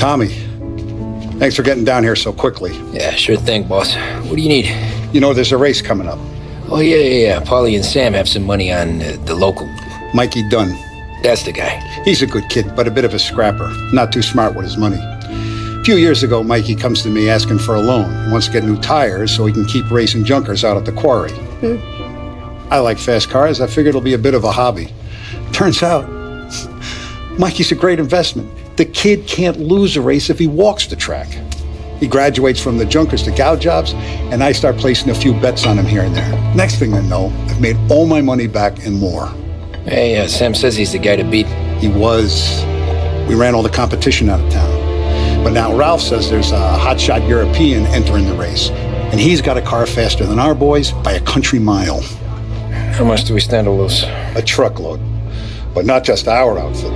Tommy, thanks for getting down here so quickly. Yeah, sure thing, boss. What do you need? You know, there's a race coming up. Oh, yeah. Paulie and Sam have some money on the local. Mikey Dunn. That's the guy. He's a good kid, but a bit of a scrapper. Not too smart with his money. A few years ago, Mikey comes to me asking for a loan. He wants to get new tires so he can keep racing junkers out at the quarry. I like fast cars. I figured it'll be a bit of a hobby. Turns out, Mikey's a great investment. The kid can't lose a race if he walks the track. He graduates from the junkers to gal jobs, and I start placing a few bets on him here and there. Next thing I know, I've made all my money back and more. Hey, Sam says he's the guy to beat. He was. We ran all the competition out of town. But now Ralph says there's a hotshot European entering the race, and he's got a car faster than our boys by a country mile. How much do we stand to lose? A truckload. But not just our outfit.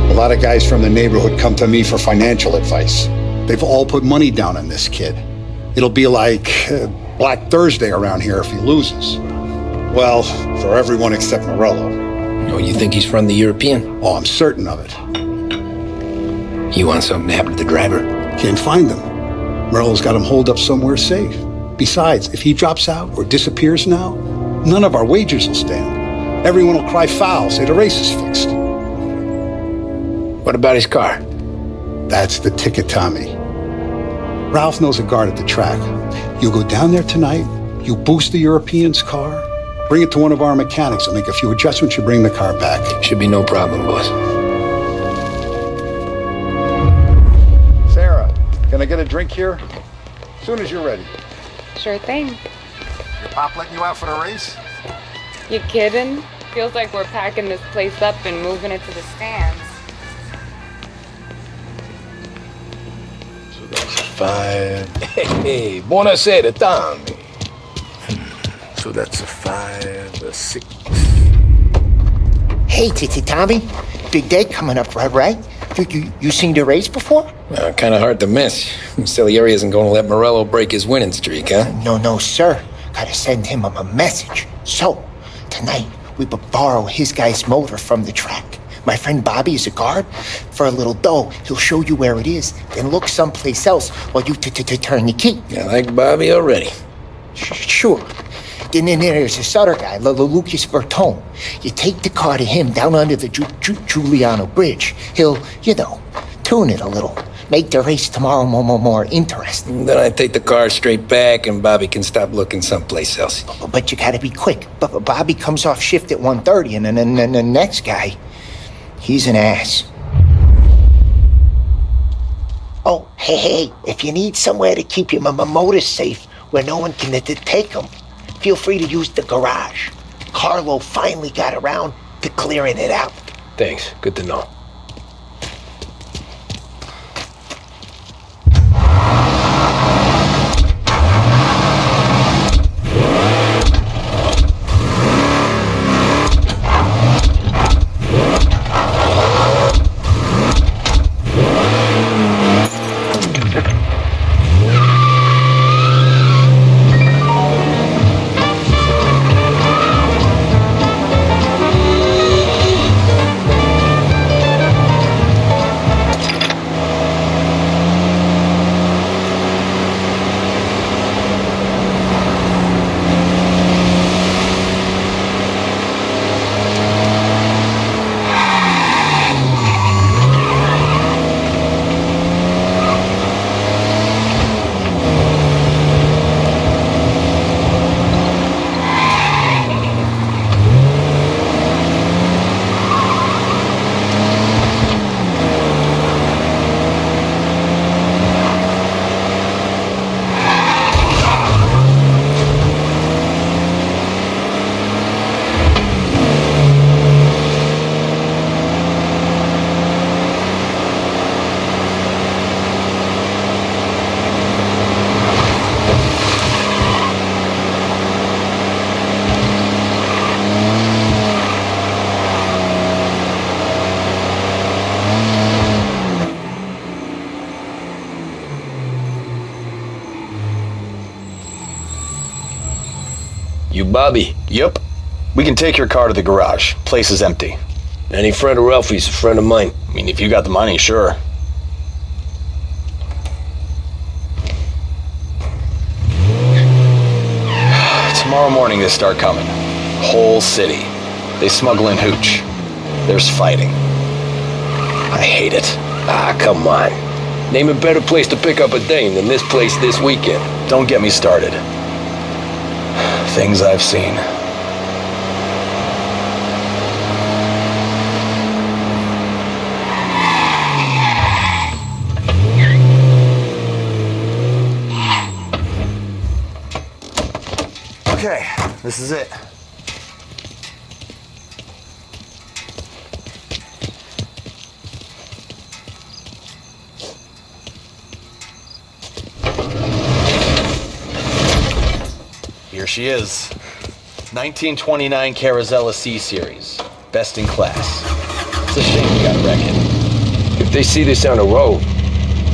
A lot of guys from the neighborhood come to me for financial advice. They've all put money down on this kid. It'll be like Black Thursday around here if he loses. Well, for everyone except Morello. Oh, you think he's from the European? Oh, I'm certain of it. You want something to happen to the driver? Can't find him. Morello's got him holed up somewhere safe. Besides, if he drops out or disappears now, none of our wagers will stand. Everyone will cry foul, say the race is fixed. What about his car? That's the ticket, Tommy. Ralph knows a guard at the track. You go down there tonight, you boost the European's car, bring it to one of our mechanics, and make a few adjustments, you bring the car back. Should be no problem, boss. Sarah, can I get a drink here? As soon as you're ready. Sure thing. Your pop letting you out for the race? You kidding? Feels like we're packing this place up and moving it to the stands. So that's a 5. Hey, buonasera, Tommy. So that's a 5, a 6. Hey, Tommy. Big day coming up, right? You seen the race before? Kind of hard to miss. Cilieri isn't going to let Morello break his winning streak, huh? No, sir. Gotta send him a message. So, tonight, we borrow his guy's motor from the track. My friend Bobby is a guard. For a little dough, he'll show you where it is, then look someplace else while you turn the key. I like Bobby already. Sure. Then there's this other guy, Lucas Bertone. You take the car to him down under the Giuliano Bridge. He'll, tune it a little. Make the race tomorrow more interesting. Then I take the car straight back and Bobby can stop looking someplace else. But you gotta be quick. But Bobby comes off shift at 1:30, and then the next guy, he's an ass. Oh, hey, if you need somewhere to keep your motor safe where no one can take them, feel free to use the garage. Carlo finally got around to clearing it out. Thanks, good to know. You Bobby? Yep. We can take your car to the garage. Place is empty. Any friend of Ralphie's a friend of mine. I mean, if you got the money, sure. Tomorrow morning they start coming. Whole city. They smuggle in hooch. There's fighting. I hate it. Ah, come on. Name a better place to pick up a dame than this place this weekend. Don't get me started. Things I've seen. Okay, this is it. Here she is. 1929 Carazella C-Series. Best in class. It's a shame we gotta wreck it. If they see this on the road,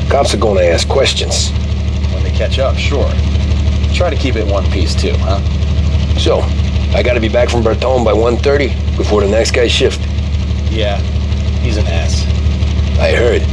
cops are gonna ask questions. When they catch up, sure. Try to keep it one piece too, huh? So, I gotta be back from Bertone by 1:30 before the next guy's shift. Yeah, he's an ass. I heard.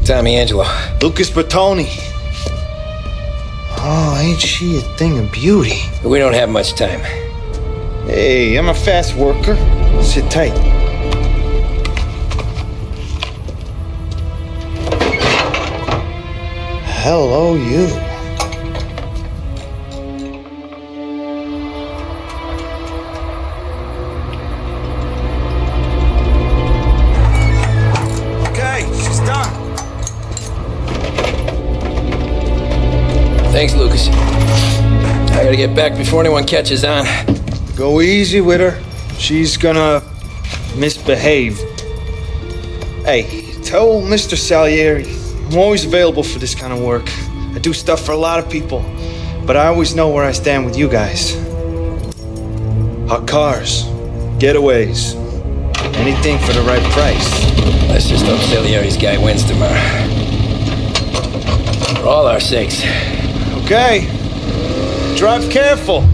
Tommy Angelo. Lucas Bertoni. Oh, ain't she a thing of beauty? We don't have much time. Hey, I'm a fast worker. Sit tight. Hello, you. Try to get back before anyone catches on. Go easy with her. She's gonna misbehave. Hey, tell Mr. Salieri I'm always available for this kind of work. I do stuff for a lot of people, but I always know where I stand with you guys. Hot cars, getaways, anything for the right price. Let's just hope Salieri's guy wins tomorrow. For all our sakes. Okay. Drive careful.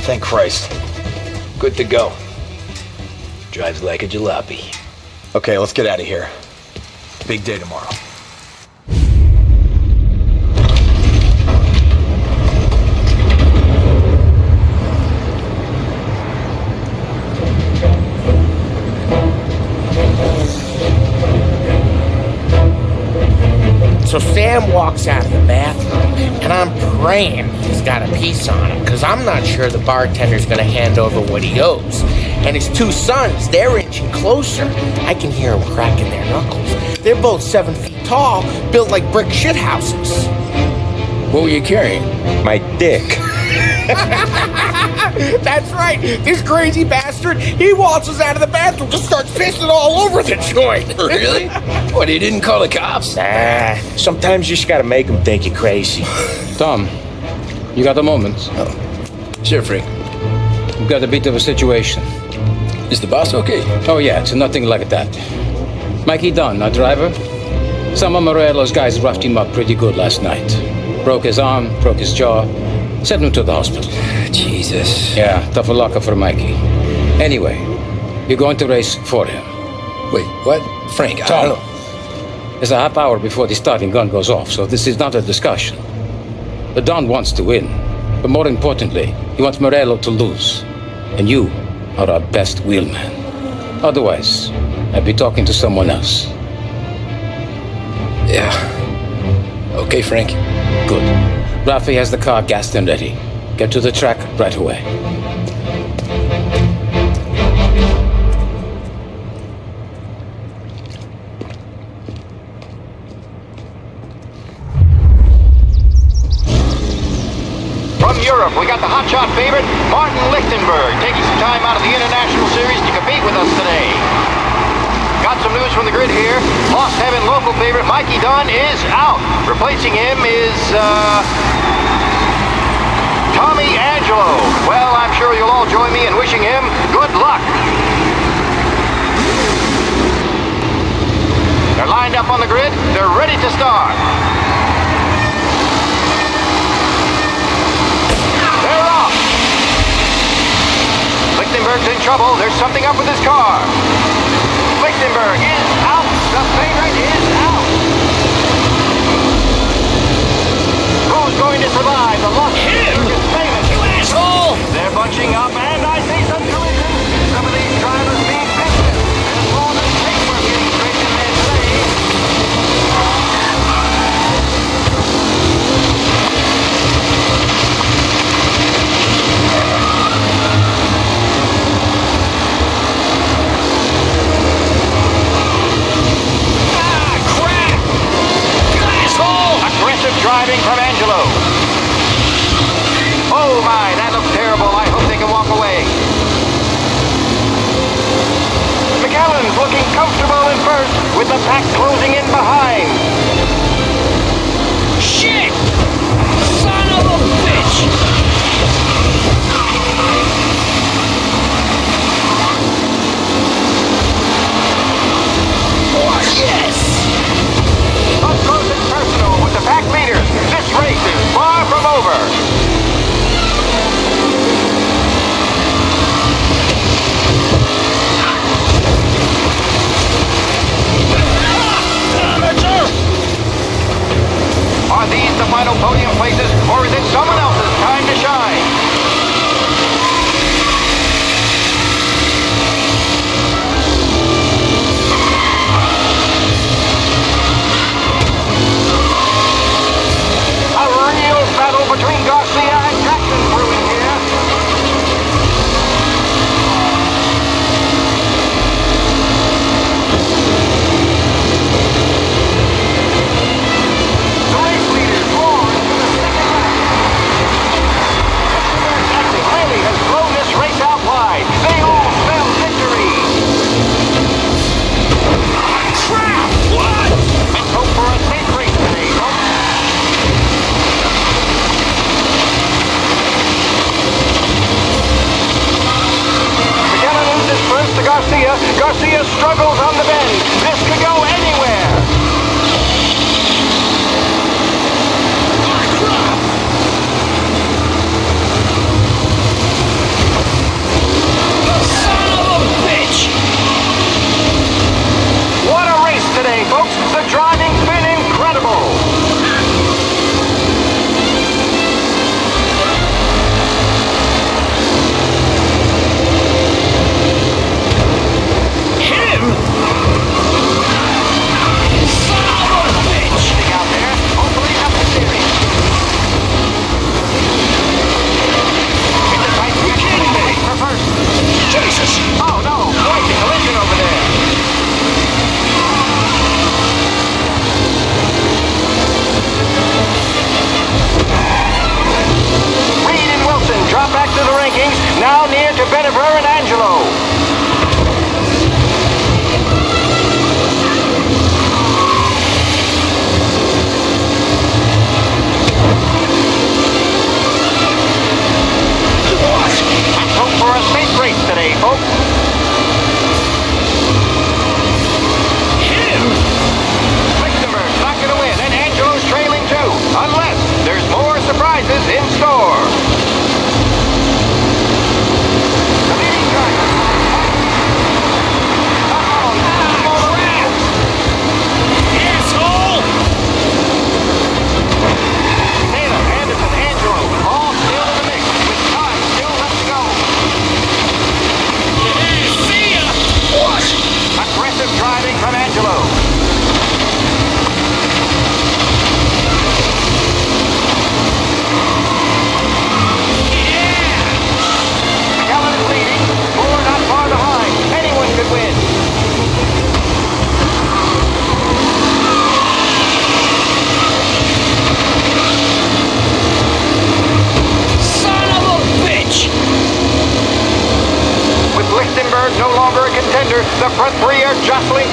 Thank Christ. Good to go. Drives like a jalopy. Okay, let's get out of here. Big day tomorrow. So Sam walks out of the bathroom, and I'm praying he's got a piece on him, because I'm not sure the bartender's going to hand over what he owes. And his two sons, they're inching closer. I can hear them cracking their knuckles. They're both 7 feet tall, built like brick shithouses. What were you carrying? My dick. That's right. This crazy bastard, he waltzes out of the bathroom, just starts pissing all over the joint. Really? What, he didn't call the cops? Sometimes you just gotta make them think you're crazy. Tom, you got a moment? Sure, Frank. We've got a bit of a situation. Is the boss okay? Oh yeah, it's nothing like that. Mikey Dunn, our driver. Some of Morello's guys roughed him up pretty good last night. Broke his arm, broke his jaw. Sent him to the hospital. Jesus. Yeah, tough luck for Mikey. Anyway, you're going to race for him. Wait, what? Frank, I Tom. don't know. It's a half hour before the starting gun goes off, so this is not a discussion. The Don wants to win, but more importantly, he wants Morello to lose. And you are our best wheelman. Otherwise, I'd be talking to someone else. Yeah. Okay, Frank. Good. Rafi has the car gassed and ready. Get to the track right away. From Europe, we got the hotshot favorite, Martin Lichtenberg, taking some time out of the International Series to compete with us today. Got some news from the grid here. Lost Heaven local favorite Mikey Dunn is out. Replacing him is, Tommy Angelo. Well, I'm sure you'll all join me in wishing him good luck. They're lined up on the grid. They're ready to start. They're off. Lichtenberg's in trouble. There's something up with his car. Lichtenberg is out. The favorite is out. Who's going to survive the loss of Lichtenberg is famous? You asshole! They're bunching up, and I see some collisions. Some of these drivers being pissed. There's more than paper getting straight in there today. Aggressive driving from Angelo. Oh my, that looks terrible. I hope they can walk away. McAllen's looking comfortable in first with the pack closing in behind. Shit! Son of a bitch! Oh, yes! Up close and personal with the pack leaders. This race is far from over. Are these the final podium places, or is it someone else's time to shine? A real battle between Garcia and Jackson brewing here. The race leaders roar into the second lap. Jackson clearly has blown this race out wide. They all spell victory. Crap! What? Let's hope for a safe race today, folks. McKenna loses first to Garcia. Garcia struggles on the bend. This could go anywhere. Son of a bitch! What a race today, folks. The driving's been incredible. Him?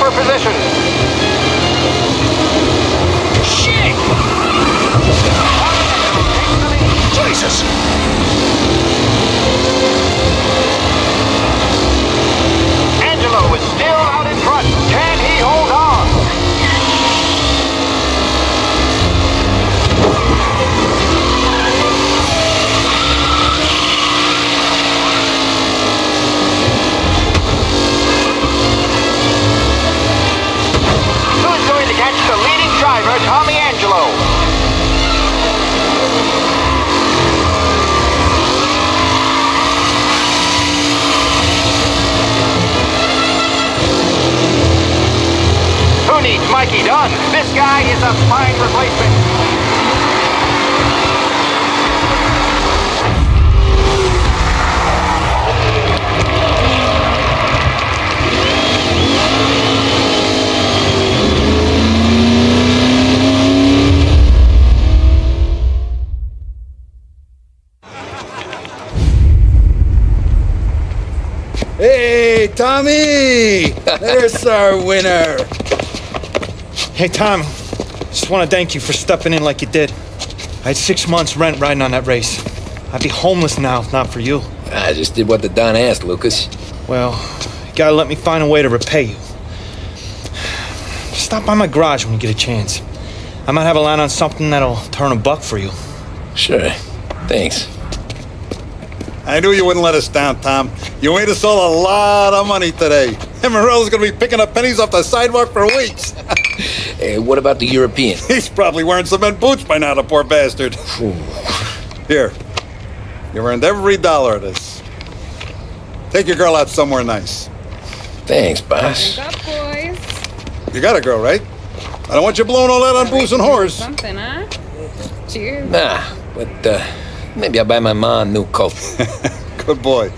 for position. Shit! Jesus! Angelo is still out in front. Can he hold on? Who's going to catch the leading driver, Tommy Angelo? Who needs Mikey Dunn? This guy is a fine replacement. Hey, Tommy! There's our winner. Hey, Tom. Just want to thank you for stepping in like you did. I had 6 months rent riding on that race. I'd be homeless now if not for you. I just did what the Don asked, Lucas. Well, you gotta let me find a way to repay you. Stop by my garage when you get a chance. I might have a line on something that'll turn $1 for you. Sure. Thanks. I knew you wouldn't let us down, Tom. You made us all a lot of money today. And Morello's gonna be picking up pennies off the sidewalk for weeks. Hey, what about the European? He's probably wearing cement boots by now, the poor bastard. Here. You earned every dollar of this. Take your girl out somewhere nice. Thanks, boss. Wake up, boys. You got a girl, right? I don't want you blowing all that on booze and whores. Something, huh? Cheers. Nah, but maybe I'll buy my mom a new coat. Good boy.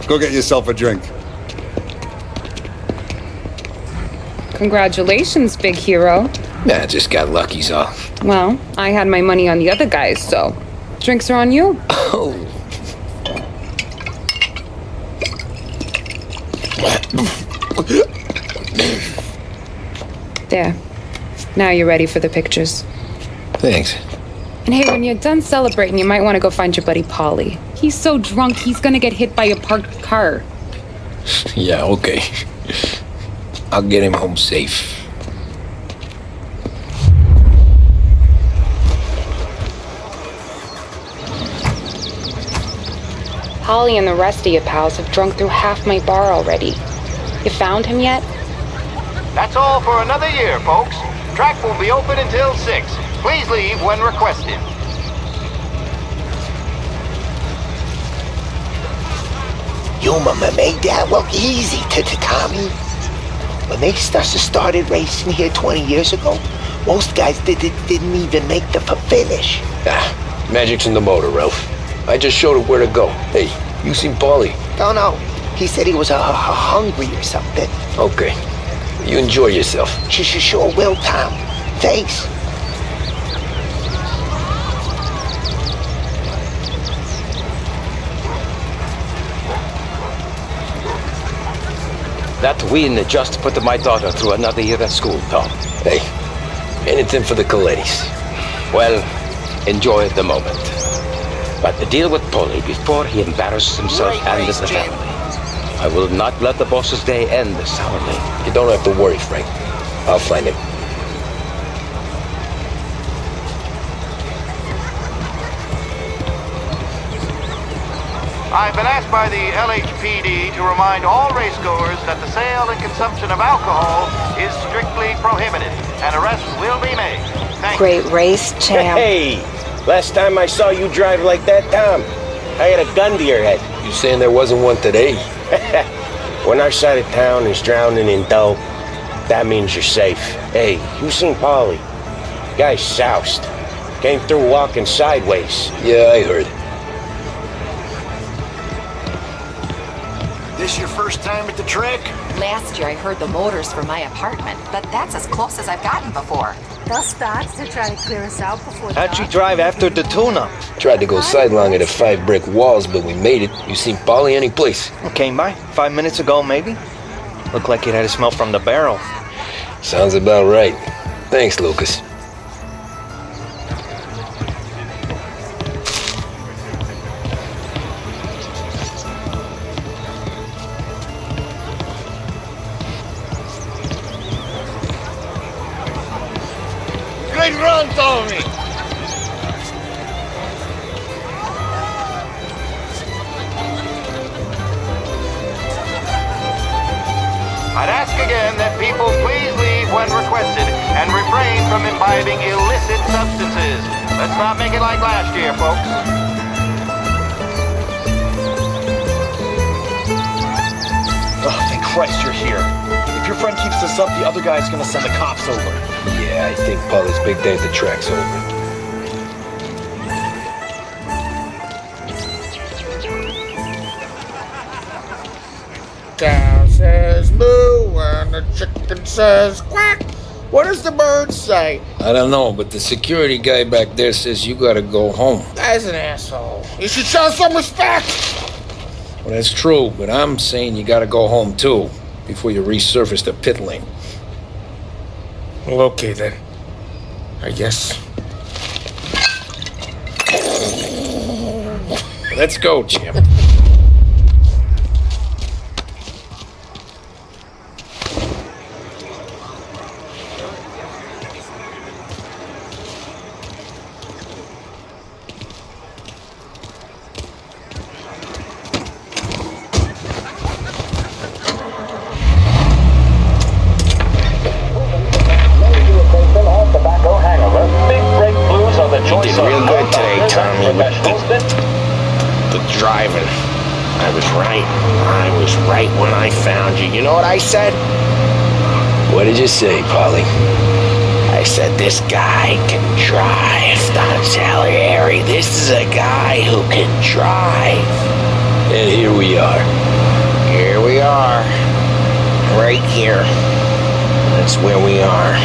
Go get yourself a drink. Congratulations, big hero. Nah, just got lucky's all. Well, I had my money on the other guys, so drinks are on you. Oh. There. Now you're ready for the pictures. Thanks. And hey, when you're done celebrating, you might want to go find your buddy Polly. He's so drunk, he's gonna get hit by a parked car. Yeah, okay. I'll get him home safe. Polly and the rest of your pals have drunk through half my bar already. You found him yet? That's all for another year, folks. Track will be open until 6. Please leave when requested. Your mama made that look easy to Tommy. When they started racing here 20 years ago, most guys didn't even make the finish. Ah, magic's in the motor, Ralph. I just showed it where to go. Hey, you seen Paulie? Don't know. He said he was hungry or something. Okay. You enjoy yourself. Sure will, Tom. Thanks. That win just put my daughter through another year at school, Tom. Hey, anything for the Colettis. Well, enjoy the moment. But deal with Polly before he embarrasses himself and the family. I will not let the boss's day end sourly. You don't have to worry, Frank. I'll find him. I've been asked by the LHPD to remind all racegoers that the sale and consumption of alcohol is strictly prohibited, and arrests will be made. Thank you. Great race, champ. Hey, last time I saw you drive like that, Tom, I had a gun to your head. You saying there wasn't one today? When our side of town is drowning in dope, that means you're safe. Hey, you seen Polly? Guy's soused. Came through walking sideways. Yeah, I heard. This your first time at the track? Last year I heard the motors from my apartment, but that's as close as I've gotten before. They'll start to try to clear us out before How'd you drive after the tune-up? Tried to go sidelong at the 5 brick walls, but we made it. You seen Polly any place? Came by 5 minutes ago, maybe. Looked like it had a smell from the barrel. Sounds about right. Thanks, Lucas. Great run, Tommy! I'd ask again that people please leave when requested and refrain from imbibing illicit substances. Let's not make it like last year, folks. Oh, thank Christ you're here. If your friend keeps this up, the other guy's gonna send the cops over. Yeah, I think Polly's big day at the track's over. Cow says moo and the chicken says quack. What does the bird say? I don't know, but the security guy back there says you gotta go home. Guy's an asshole. You should show some respect. Well, that's true, but I'm saying you gotta go home too, before you resurface the pit lane. Well, okay then. I guess. Let's go, Jim. Did real good today, Tommy, with the driving. I was right. I was right when I found you. You know what I said? What did you say, Polly? I said, this guy can drive, Don Salieri. This is a guy who can drive. And here we are. Here we are. Right here. That's where we are.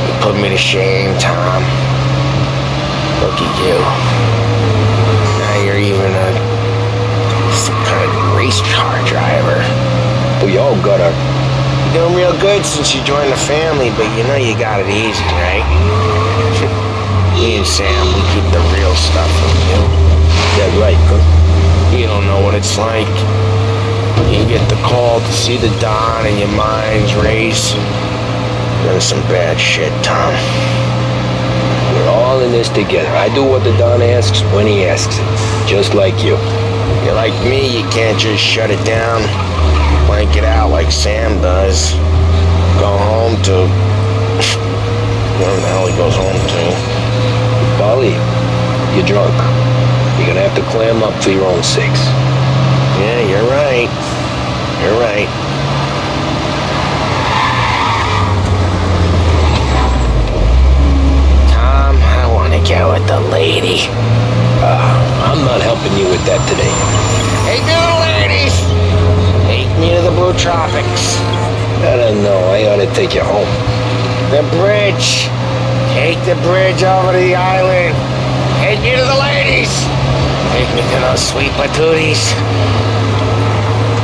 You put me to shame, Tom. Look at you. Now you're even some kind of race car driver. We all got our... You're doing real good since you joined the family, but you know you got it easy, right? Me and Sam, we keep the real stuff from you. That right, huh? You don't know what it's like. You get the call to see the Don and your mind's race. You're in some bad shit, Tom. We're all in this together. I do what the Don asks when he asks it. Just like you. You're like me, you can't just shut it down, blank it out like Sam does. Go home to... Where the hell he goes home to? Polly, you're drunk. You're gonna have to clam up for your own sakes. Yeah, you're right. You're right. Get with the lady. I'm not helping you with that today. Take me to the ladies. Take me to the Blue Tropics. I don't know. I ought to take you home. The bridge. Take the bridge over to the island. Take me to the ladies. Take me to those sweet patooties.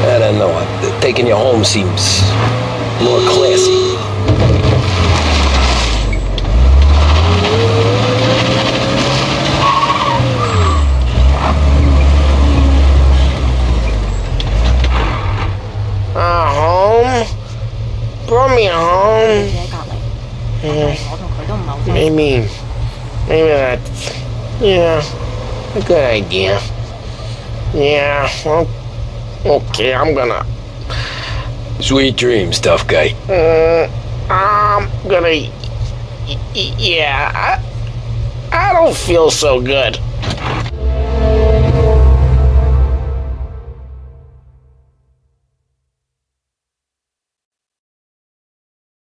I don't know. Taking you home seems more classy. Home? Brought me home. Maybe that's, a good idea. Yeah, well, okay, I'm gonna... Sweet dreams, tough guy. I'm gonna... Yeah, I don't feel so good.